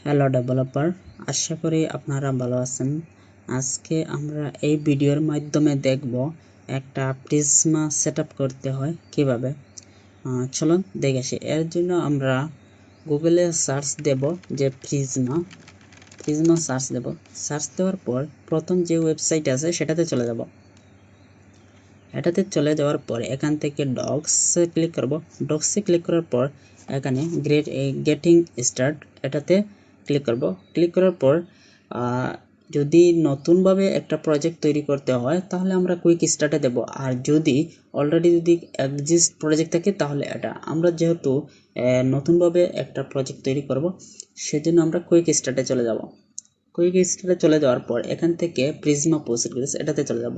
Hello developer, আশা করি আপনারা ভালো আছেন। আজকে আমরা এই ভিডিওর মাধ্যমে দেখব একটা প্রিজমা সেটআপ করতে হয় কিভাবে। চলুন দেখে আসি। এর জন্য আমরা গুগলে সার্চ দেব যে প্রিজমা সার্চ দেব। সার্চ দেওয়ার পর প্রথম যে ওয়েবসাইট আছে সেটাতে চলে যাব। এটাতে চলে যাওয়ার পর এখান থেকে ডক্সে ক্লিক করব। ডক্সে ক্লিক করার পর এখানে গেটিং স্টার্ট এটাতে ক্লিক করব। ক্লিক করার পর যদি নতুনভাবে একটা প্রজেক্ট তৈরি করতে হয় তাহলে আমরা কুইক স্টার্টে দেব, আর যদি অলরেডি এক্সিস্ট প্রজেক্ট থাকে তাহলে এটা। আমরা যেহেতু নতুনভাবে একটা প্রজেক্ট তৈরি করব সেজন্য আমরা কুইক স্টার্টে চলে যাব। কুইক স্টার্টে চলে যাওয়ার পর এখান থেকে প্রিজমা পোস্টগ্রেস এটাতে চলে যাব।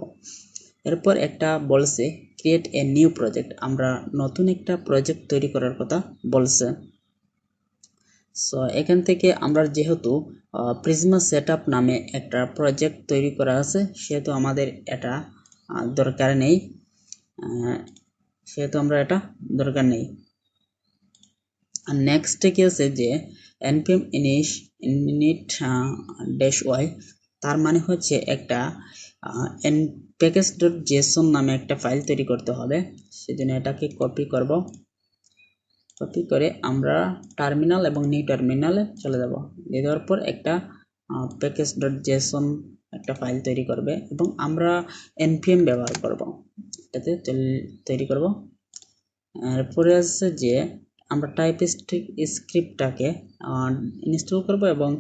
এরপর একটা বলছে ক্রিয়েট এ নিউ প্রজেক্ট, আমরা নতুন একটা প্রজেক্ট তৈরি করার কথা বলছে। সো এখান থেকে আমরা যেহেতু প্রিজমা সেটআপ নামে একটা প্রজেক্ট তৈরি করা আছে সেহেতু আমাদের এটা দরকার নেই, আমরা এটা দরকার নেই। আর নেক্সটে কি আছে যে npm init -y, তার মানে হচ্ছে একটা package.json নামে একটা ফাইল তৈরি করতে হবে। সেজন্য এটাকে কপি করব। কপি করে আমরা টার্মিনাল এবং নিউ টার্মিনালে চলে যাব। দিয়ে দেওয়ার পর একটা package.json একটা ফাইল তৈরি করবে এবং আমরা npm ব্যবহার করব, এটাতে তৈরি করব। এরপরে আছে যে আমরা টাইপস্ক্রিপ্টটাকে ইনস্টল করব এবং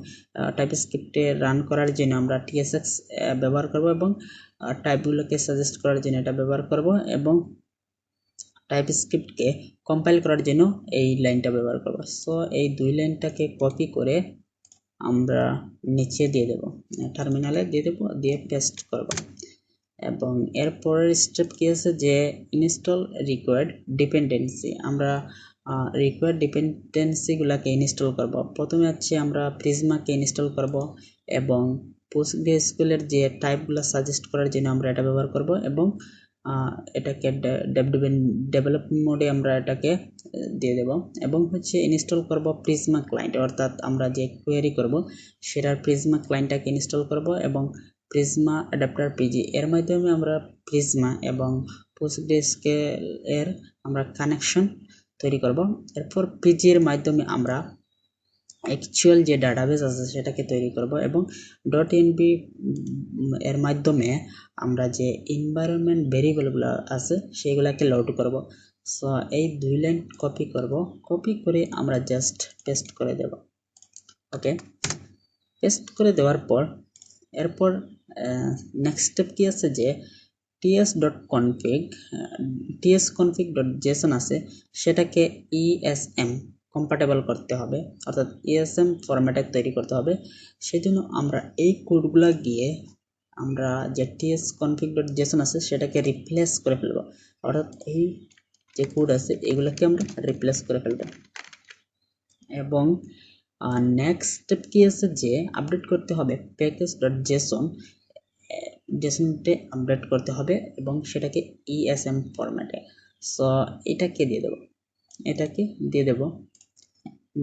টাইপস্ক্রিপ্টে রান করার জন্য আমরা tsx ব্যবহার করব এবং টাইপগুলোকে সাজেস্ট করার জন্য এটা ব্যবহার করব এবং টাইপস্ক্রিপ্টকে কম্পাইল করার জন্য এই লাইনটা ব্যবহার করব। সো এই দুই লাইনটাকে কপি করে আমরা নিচে দিয়ে দেব, টার্মিনালে দিয়ে দেব, দিয়ে পেস্ট করব। এবং এরপরের স্টেপ কি আছে যে ইনস্টল রিকোয়ার্ড ডিপেন্ডেন্সি, আমরা রিকোয়ার্ড ডিপেন্ডেন্সিগুলোকে ইনস্টল করব। প্রথমে হচ্ছে আমরা প্রিজমাকে ইনস্টল করব এবং পোস্টগ্রেসকুলের যে টাইপগুলো সাজেস্ট করার জন্য আমরা এটা ব্যবহার করব এবং এটাকে ডেভেলপ মোডে আমরা এটাকে দিয়ে দেব এবং হচ্ছে ইনস্টল করব প্রিজমা ক্লায়েন্ট, অর্থাৎ আমরা যে কোয়েরি করব সেটার প্রিজমা ক্লায়েন্টটাকে ইনস্টল করব এবং প্রিজমা অ্যাডাপ্টার পিজি এর মাধ্যমে আমরা প্রিজমা এবং পোস্টগ্রেসকুলের আমরা কানেকশন তৈরি করব। এরপর পিজি এর মাধ্যমে আমরা অ্যাকচুয়াল যে ডাটাবেস আছে সেটাকে তৈরি করব এবং .env এর মাধ্যমে আমরা যে এনভায়রনমেন্ট ভেরিয়েবলগুলো আছে সেগুলোকে লোড করব। সো এই দুই লাইন কপি করব, কপি করে আমরা জাস্ট পেস্ট করে দেব। ওকে, পেস্ট করে দেওয়ার পর এরপর নেক্সট স্টেপ কি আছে যে tsconfig.json আছে সেটাকে ESM কম্প্যাটেবল করতে হবে, অর্থাৎ ESM ফরম্যাটে তৈরি করতে হবে। সেজন্য আমরা এই কোডগুলো গিয়ে আমরা যে tsconfig.json আছে সেটাকে রিপ্লেস করে ফেলব, অর্থাৎ এই যে কোড আছে এগুলোকে আমরা রিপ্লেস করে ফেলব। এবং নেক্সট স্টেপ কি আছে যে আপডেট করতে হবে package.json-তে আপডেট করতে হবে এবং সেটাকে ESM ফরম্যাটে। সো এটাকে দিয়ে দেব,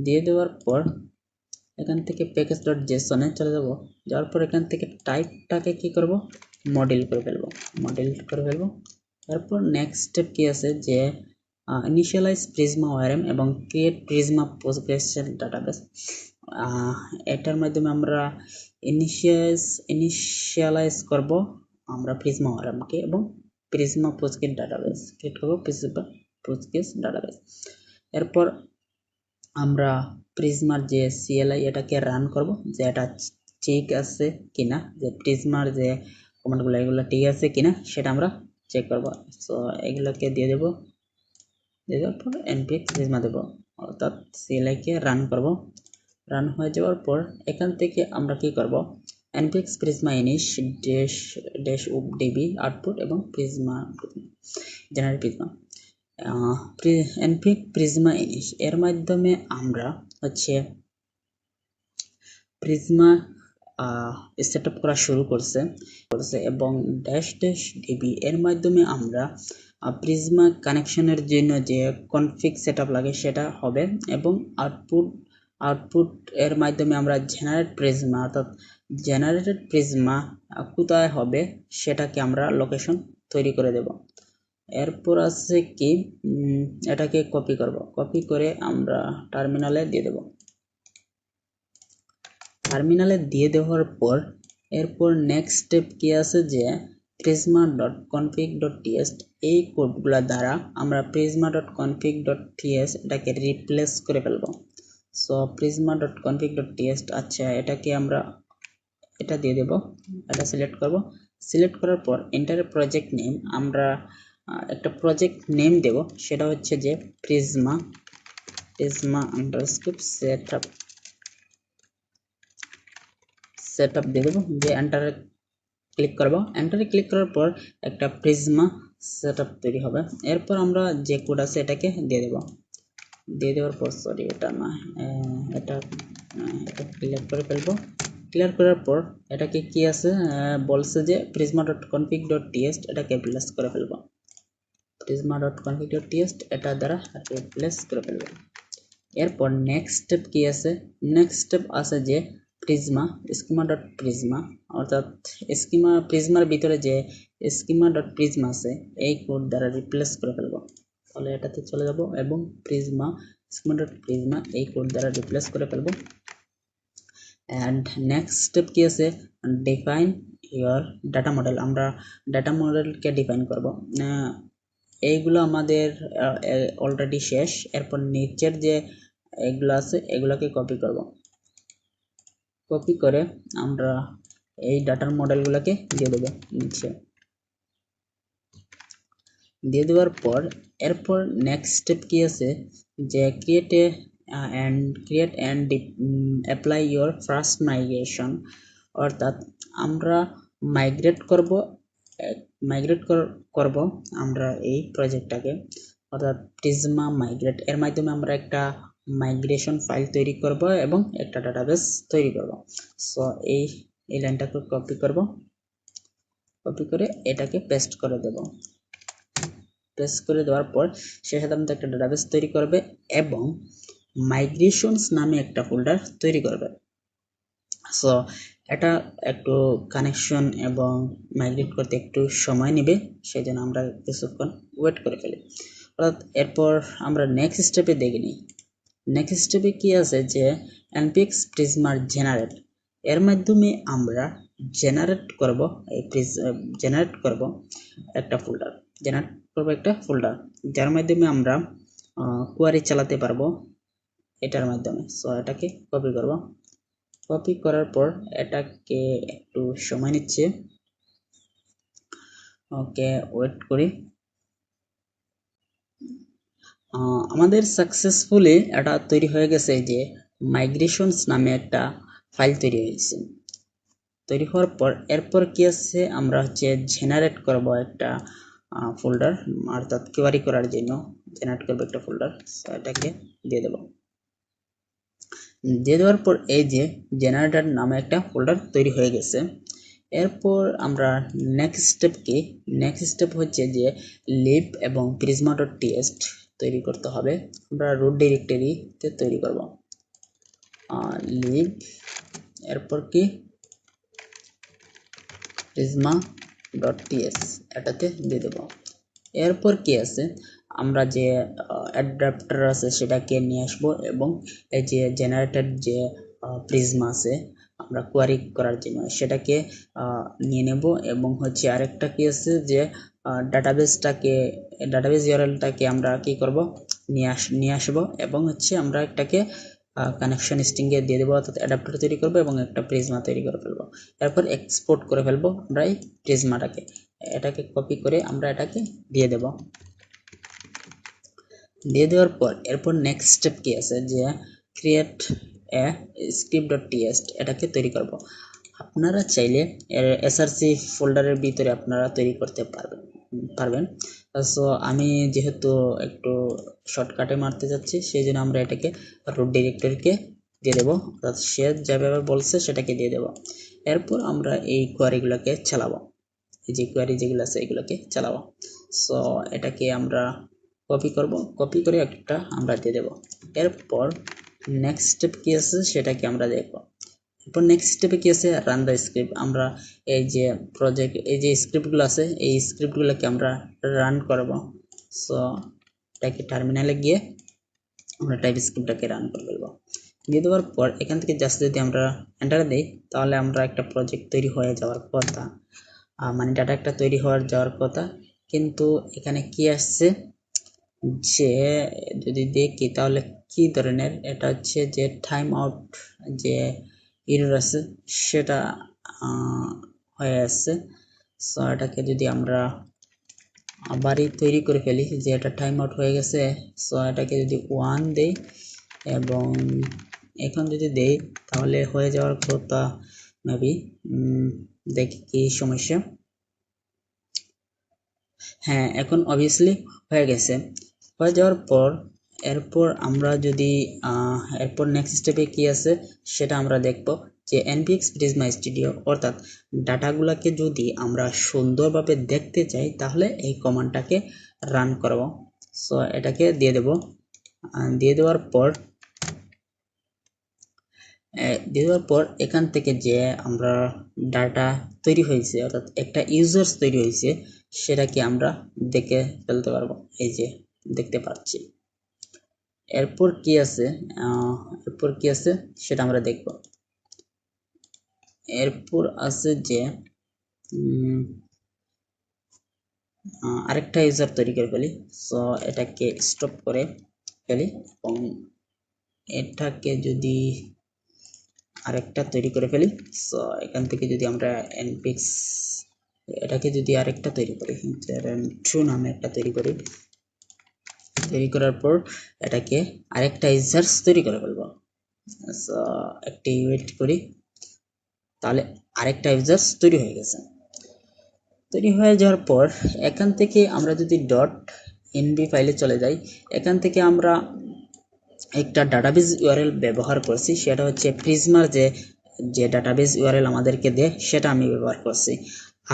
দিয়ে দেওয়ার পর এখান থেকে package.json-এ চলে যাব। যাওয়ার পর এখান থেকে টাইপটাকে কি করব, মডেল করে ফেলবো। তারপর নেক্সট স্টেপ কি আছে যে ইনিশিয়ালাইজ প্রিজমা ORM এবং ক্রিয়েট প্রিজমা পোস্টগ্রেসকুএল ডাটাবেস। এটার মাধ্যমে আমরা ইনিশিয়ালাইজ করব আমরা প্রিজমা ORM কে এবং প্রিজমা পোস্টগ্রেস ডাটাবেস ক্রিয়েট করব, প্রিজমা পোস্টগ্রেস ডাটাবেস। এরপর আমরা প্রিজমার যে CLI এটাকে রান করব যে এটা ঠিক আছে কিনা, যে প্রিজমার যে কমান্ডগুলো এগুলো ঠিক আছে কিনা সেটা আমরা চেক করব। সো এগুলোকে দিয়ে দেব, দিয়ে দেওয়ার পর npx প্রিজমা দেব, অর্থাৎ CLI কে রান করব। রান হয়ে যাওয়ার পর এখান থেকে আমরা কি করব, npx Prisma init -db output এবং Prisma generate Prisma npx Prisma init এর মাধ্যমে আমরা হচ্ছে প্রিজমা সেটআপ করা শুরু করছে এবং -db এর মাধ্যমে আমরা প্রিজমা কানেকশনের জন্য যে কনফিগ সেটআপ লাগে সেটা হবে এবং আউটপুট এর মাধ্যমে আমরা জেনারেট প্রিজমা অর্থাৎ জেনারেটেড প্রিজমা কোথায় হবে সেটাকে আমরা লোকেশন তৈরি করে দেব। এরপর আছে কি এটাকে কপি করব, কপি করে আমরা টার্মিনালে দিয়ে দেব। টার্মিনালে দিয়ে দেওয়ার পর এরপর নেক্সট স্টেপ কি আছে যে prisma.config.ts এই কোডগুলা দ্বারা আমরা prisma.config.ts এটাকে রিপ্লেস করে ফেলবো। সো prisma.config.ts আচ্ছা এটাকে আমরা এটা দিয়ে দেব, এটা সিলেক্ট করব। সিলেক্ট করার পর এন্টার প্রজেক্ট নেম আমরা একটা প্রজেক্ট নেম দেব, সেটা হচ্ছে যে prisma setup দিয়ে দেব, যে এন্টারে ক্লিক করব। এন্টারে ক্লিক করার পর একটা প্রিজমা সেটআপ তৈরি হবে। এরপর আমরা যে কোড আছে এটাকে দিয়ে দেব। দিয়ে দেওয়ার পর সরি এটা না এটা ক্লিয়ার করে ফেলবো। ক্লিয়ার করার পর এটাকে কি আছে বলছে যে prisma.config.ts এটাকে রিপ্লেস করে ফেলবো। prisma.config.ts এটা দ্বারা রিপ্লেস করে ফেলবো। এরপর নেক্সট স্টেপ কি আছে, নেক্সট স্টেপ আছে যে schema.prisma অর্থাৎ প্রিজমার ভিতরে যে schema.prisma আছে এই কোড দ্বারা রিপ্লেস করে ফেলবো। তাহলে এটাতে চলে যাব এবং schema.prisma এই কোড দ্বারা রিপ্লেস করে ফেলবো। এন্ড নেক্সট স্টেপ কি আছে ডিফাইন ইওর ডাটা মডেল, আমরা ডাটা মডেলকে ডিফাইন করব। এইগুলো আমাদের অলরেডি শেষ। এরপর নিচের যে এগুলো আছে এগুলোকে কপি করব, কপি করে আমরা এই ডাটার মডেলগুলোকে দিয়ে দেব নিচে। দিয়ে দেওয়ার পর এরপর নেক্সট স্টেপ কি আছে যে create and apply your first migration, অর্থাৎ আমরা মাইগ্রেট করব আমরা এই প্রজেক্টটাকে, অর্থাৎ প্রিজমা মাইগ্রেট এর মাধ্যমে আমরা একটা মাইগ্রেশন ফাইল তৈরি করব এবং একটা ডাটাবেস তৈরি করব। সো এই লাইনটাকে কপি করব, কপি করে এটাকে পেস্ট করে দেব। পেস্ট করে দেওয়ার পর সে সাধারণত একটা ডাটাবেস তৈরি করবে এবং মাইগ্রেশনস নামে একটা ফোল্ডার তৈরি করবে। সো এটা একটু কানেকশন এবং মাইগ্রেট করতে একটু সময় নেবে, সেই জন্য আমরা কিছুক্ষণ ওয়েট করে ফেলি। অর্থাৎ এরপর আমরা নেক্সট স্টেপে দেখে নিই। নেক্সট স্টেপে কি আছে যে npx prisma জেনারেট, এর মাধ্যমে আমরা জেনারেট করব একটা ফোল্ডার, যার মাধ্যমে আমরা কোয়ারি চালাতে পারবো এটার মাধ্যমে। সো এটাকে কপি করব, কপি করার পর এটাকে একটু সময় নিচ্ছে, ওকে ওয়েট করি। আমাদের সাকসেসফুলি এটা তৈরি হয়ে গেছে যে মাইগ্রেশনস নামে একটা ফাইল তৈরি হয়েছে। তৈরি হওয়ার পর এরপর কি আছে আমরা হচ্ছে জেনারেট করব একটা ফোল্ডার, অর্থাৎ কোয়ারি করার জন্য জেনারেট করব একটা ফোল্ডার। এটাকে দিয়ে দেব। দিয়ে দেওয়ার পর এই যে জেনারেটর নামে একটা ফোল্ডার তৈরি হয়ে গেছে। এরপর আমরা নেক্সট স্টেপ কি, নেক্সট স্টেপ হচ্ছে যে লিব এবং prisma.ts তৈরি করতে হবে। আমরা রুট ডিরেক্টরিতে তৈরি করব লিব, এরপর কি prisma.ts এটাতে দিয়ে দেব। এরপর কি আছে আমরা যে অ্যাডাপ্টার আছে সেটাকে নিয়ে আসবো এবং এই যে জেনারেটেড যে প্রিজমা আছে আমরা কোয়ারি করার জন্য সেটাকে নিয়ে নেব এবং হচ্ছে আরেকটা কি আছে যে ডাটাবেস ইউআরএলটাকে আমরা কি করব নিয়ে আসবো এবং হচ্ছে আমরা একটাকে কানেকশন স্ট্রিংয়ে দিয়ে দেবো, অর্থাৎ অ্যাডাপ্টার তৈরি করবো এবং একটা প্রিজমা তৈরি করে ফেলবো। এরপর এক্সপোর্ট করে ফেলবো আমরা এই প্রিজমাটাকে, এটাকে কপি করে আমরা এটাকে দিয়ে দেব। দিয়ে দেওয়ার পর এরপর নেক্সট স্টেপ কি আছে যে ক্রিয়েট এ script.ts এটাকে তৈরি করব। আপনারা চাইলে src ফোল্ডারের ভিতরে আপনারা তৈরি করতে পারবেন। সো আমি যেহেতু একটু শর্টকাটে মারতে যাচ্ছি সেই জন্য আমরা এটাকে রুট ডিরেক্টরিকে দিয়ে দেবো, অর্থাৎ সে যেভাবে বলছে সেটাকে দিয়ে দেবো। এরপর আমরা এই কোয়ারিগুলোকে চালাবো, এই যে কোয়ারি যেগুলো আছে এগুলোকে চালাবো। সো এটাকে আমরা কপি করব, কপি করে একটা আমরা দিয়ে দেব। এরপর নেক্সট স্টেপ কি আছে সেটা কি আমরা দেখব। এরপর নেক্সট স্টেপে কি আছে, রান দ্য স্ক্রিপ্ট। আমরা এই যে প্রজেক্ট এই যে স্ক্রিপ্টগুলো আছে এই স্ক্রিপ্টগুলোকে আমরা রান করব। সো এটাকে টার্মিনালে গিয়ে আমরা টাইপ স্ক্রিপ্টটাকে রান করে ফেলবো। দিয়ে দেওয়ার পর এখান থেকে জাস্ট যদি আমরা এন্টার দিই তাহলে আমরা একটা প্রজেক্ট তৈরি হয়ে যাওয়ার কথা, মানে ডাটা একটা তৈরি যাওয়ার কথা। কিন্তু এখানে কি আসছে যে যদি দেখি তাহলে কি ধরনের, এটা হচ্ছে যে টাইম আউট যে এরর আছে সেটা হয়ে আসছে। সো এটাকে যদি আমরা আবারই তৈরি করে ফেলি যে এটা টাইম আউট হয়ে গেছে, সো এটাকে যদি 1 দেই এবং এখন যদি দেই তাহলে হয়ে যাওয়ার কথা মেবি। দেখি কি সমস্যা। হ্যাঁ, এখন অবভিয়াসলি হয়ে গেছে। হয়ে যাওয়ার পর এরপর আমরা যদি এরপর নেক্সট স্টেপে কি আছে সেটা আমরা দেখব যে npx prisma studio, অর্থাৎ ডাটাগুলোকে যদি আমরা সুন্দরভাবে দেখতে চাই তাহলে এই কমান্ডটাকে রান করব। সো এটাকে দিয়ে দেব। দিয়ে দেওয়ার পর এখান থেকে যে আমরা ডাটা তৈরি হয়েছে অর্থাৎ একটা ইউজার্স তৈরি হয়েছে সেটাকে আমরা দেখে ফেলতে পারবো, এই যে দেখতে পাচ্ছি। এরপর কি আছে সেটা আমরা দেখব। এরপর আছে যে আরেকটা ইউজার তৈরি করে ফেলি। সো এটাকে স্টপ করে ফেলি এবং এটাকে যদি আরেকটা তৈরি করে ফেলি। সো এখান থেকে যদি আমরা npx এটাকে যদি আরেকটা তৈরি করি, ট্রু নামে একটা তৈরি করার পর এটাকে আরেকটা ইউজার্স তৈরি করে ফেলবো। সো একটি ওয়েট করি, তাহলে আরেকটা ইউজার্স তৈরি হয়ে গেছে। তৈরি হয়ে যাওয়ার পর এখান থেকে আমরা যদি .nb ফাইলে চলে যাই, এখান থেকে আমরা একটা ডাটাবেস ইউআরএল ব্যবহার করছি, সেটা হচ্ছে প্রিজমার যে ডাটাবেস ইউআরএল আমাদেরকে দেয় সেটা আমি ব্যবহার করছি।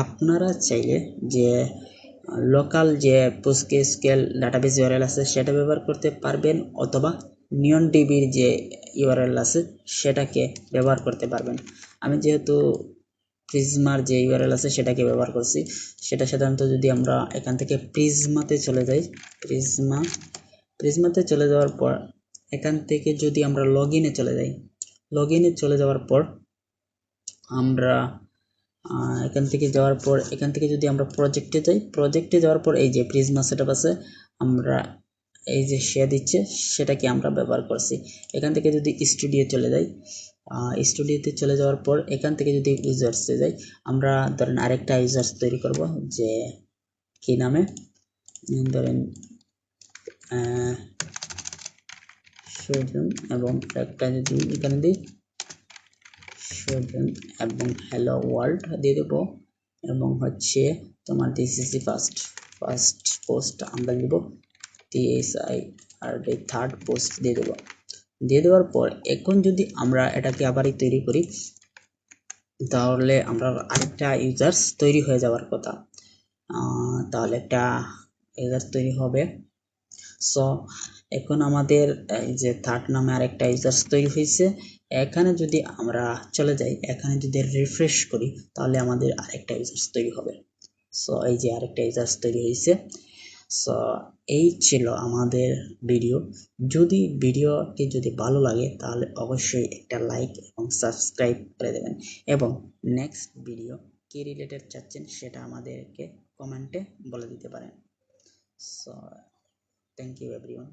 আপনারা চাইলে যে লোকাল যে পোস্টগ্রেসকেল ডাটাবেস ইউআরএল আছে সেটা ব্যবহার করতে পারবেন, অথবা নিয়নডিবির যে ইউআরএল আছে সেটাকে ব্যবহার করতে পারবেন। আমি যেহেতু প্রিজমার যে ইউআরএল আছে সেটাকে ব্যবহার করছি। সেটা সাধারণত যদি আমরা এখান থেকে প্রিজমাতে চলে যাই, প্রিজমাতে চলে যাওয়ার পর এখান থেকে যদি আমরা লগইনে চলে যাই, লগইনে চলে যাওয়ার পর আমরা এখান থেকে যদি আমরা প্রজেক্টে যাই, প্রজেক্টে যাওয়ার পর এই যে প্রিজমা সেটআপ আছে, আমরা এই যে সে দিচ্ছে সেটাকে আমরা ব্যবহার করছি। এখান থেকে যদি স্টুডিও চলে যাই, স্টুডিওতে চলে যাওয়ার পর এখান থেকে যদি ইউজার্সে যাই, আমরা ধরেন আরেকটা ইউজার্স তৈরি করব যে কি নামে, ধরেন সুজন, এবং একটা যদি এখানে দিই সুজন এবং হ্যালো ওয়ার্ল্ড দিয়ে দেবো, এবং হচ্ছে তোমার this is the first post আমরা দিব TSIRD থার্ড পোস্ট দিয়ে দেবো। দিয়ে দেওয়ার পর এখন যদি আমরা এটাকে আবারই তৈরি করি তাহলে আমরা আরেকটা ইউজার্স তৈরি হয়ে যাওয়ার কথা, তাহলে একটা ইউজার তৈরি হবে। সো এখন আমাদের এই যে থার্ড নামে আরেকটা ইউজার্স তৈরি হয়েছে। এখানে যদি আমরা চলে যাই, এখানে যদি রিফ্রেশ করি তাহলে আমাদের আরেকটা ইউজার্স তৈরি হবে। সো এই যে আরেকটা ইউজার্স তৈরি হয়েছে। সো এই ছিল আমাদের ভিডিও। যদি ভিডিওটি যদি ভালো লাগে তাহলে অবশ্যই একটা লাইক এবং সাবস্ক্রাইব করে দেবেন, এবং নেক্সট ভিডিও কি রিলেটেড চাচ্ছেন সেটা আমাদেরকে কমেন্টে বলে দিতে পারেন। So thank you everyone.